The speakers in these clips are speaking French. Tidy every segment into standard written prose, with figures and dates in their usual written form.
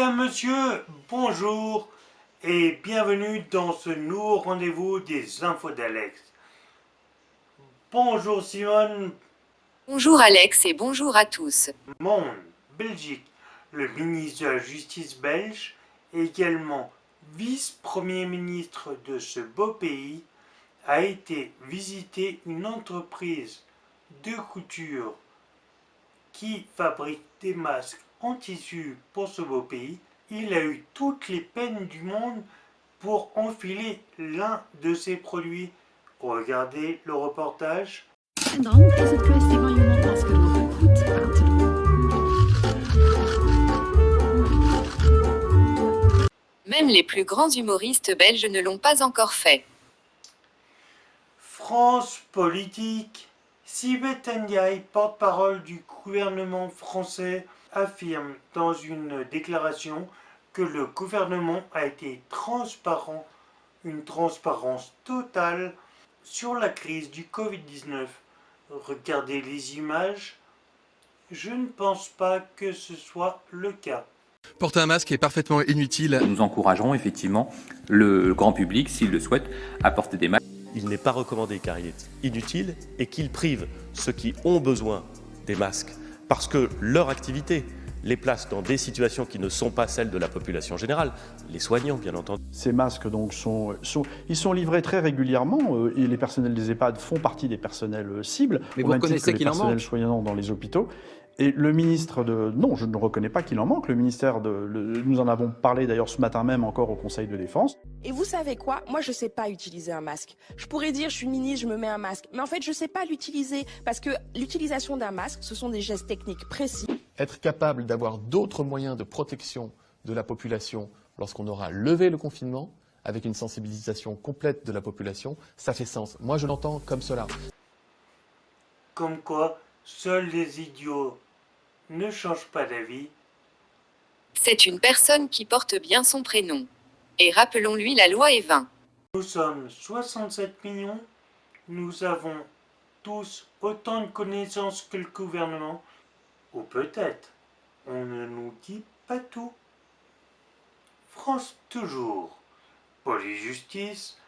Madame, Monsieur, bonjour et bienvenue dans ce nouveau rendez-vous des infos d'Alex. Bonjour Simone. Bonjour Alex et bonjour à tous. Monde, Belgique, le ministre de la Justice belge, également vice-premier ministre de ce beau pays, a été visiter une entreprise de couture qui fabrique des masques en tissu pour ce beau pays. Il a eu toutes les peines du monde pour enfiler l'un de ces produits. Regardez le reportage. En dan is het kwestie van je mondmasker nog goed aan te doen. Même les plus grands humoristes belges ne l'ont pas encore fait. France politique. Sibeth Ndiaye, porte-parole du gouvernement français, affirme dans une déclaration que le gouvernement a été transparent, une transparence totale sur la crise du Covid-19. Regardez les images. Je ne pense pas que ce soit le cas. Porter un masque est parfaitement inutile. Nous encouragerons effectivement le grand public, s'il le souhaite, à porter des masques. Il n'est pas recommandé car il est inutile et qu'il prive ceux qui ont besoin des masques parce que leur activité les place dans des situations qui ne sont pas celles de la population générale, les soignants bien entendu. Ces masques donc sont livrés très régulièrement et les personnels des EHPAD font partie des personnels cibles. Mais vous reconnaissez qu'il en manque ? Les personnels soignants dans les hôpitaux. Et le ministre de... Non, je ne reconnais pas qu'il en manque. Le ministère nous en avons parlé d'ailleurs ce matin même encore au Conseil de défense. Et vous savez quoi? Moi, je ne sais pas utiliser un masque. Je pourrais dire, je suis ministre, je me mets un masque. Mais en fait, je ne sais pas l'utiliser. Parce que l'utilisation d'un masque, ce sont des gestes techniques précis. Être capable d'avoir d'autres moyens de protection de la population lorsqu'on aura levé le confinement, avec une sensibilisation complète de la population, ça fait sens. Moi, je l'entends comme cela. Comme quoi, seuls les idiots ne changent pas d'avis. C'est une personne qui porte bien son prénom. Et rappelons-lui la loi Evin. Nous sommes 67 millions, nous avons tous autant de connaissances que le gouvernement, ou peut-être on ne nous dit pas tout. France toujours. Police-justice,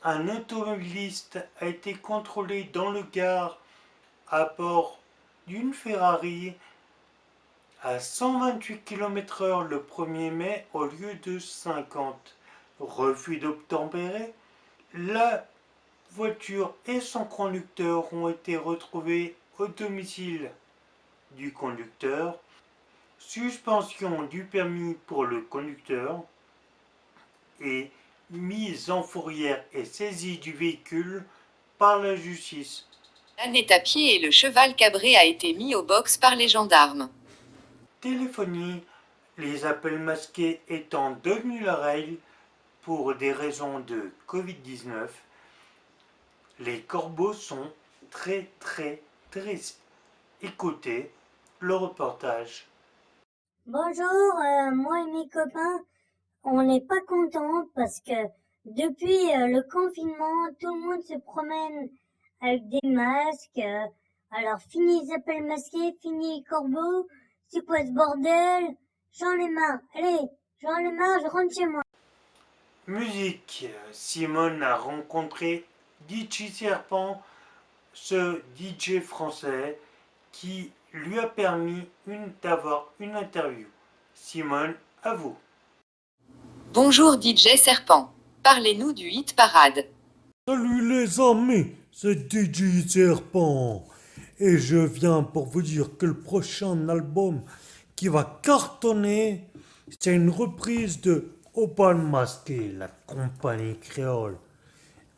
un automobiliste a été contrôlé dans le Gard à bord d'une Ferrari à 128 km/h le 1er mai au lieu de 50. Refus d'obtempérer. La voiture et son conducteur ont été retrouvés au domicile du conducteur. Suspension du permis pour le conducteur et mise en fourrière et saisie du véhicule par la justice. L'âne est à pied et le cheval cabré a été mis au box par les gendarmes. Téléphonie, les appels masqués étant devenus la règle pour des raisons de Covid-19, les corbeaux sont très tristes. Écoutez le reportage. Bonjour, moi et mes copains, on n'est pas contents parce que depuis le confinement, tout le monde se promène avec des masques. Alors fini les appels masqués, fini les corbeaux. C'est quoi ce bordel? J'en ai marre. Allez, j'en ai marre, je rentre chez moi. Musique. Simone a rencontré DJ Serpent, ce DJ français qui lui a permis d'avoir une interview. Simone, à vous. Bonjour DJ Serpent. Parlez-nous du hit parade. Salut les amis, c'est DJ Serpent. Et je viens pour vous dire que le prochain album qui va cartonner, c'est une reprise de Opal Masqué, la compagnie créole.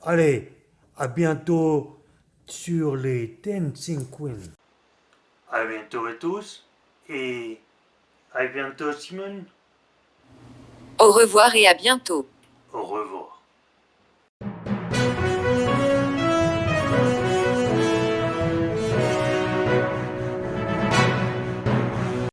Allez, à bientôt sur les Dancing Queens. À bientôt à tous et à bientôt Simone. Au revoir et à bientôt. Au revoir.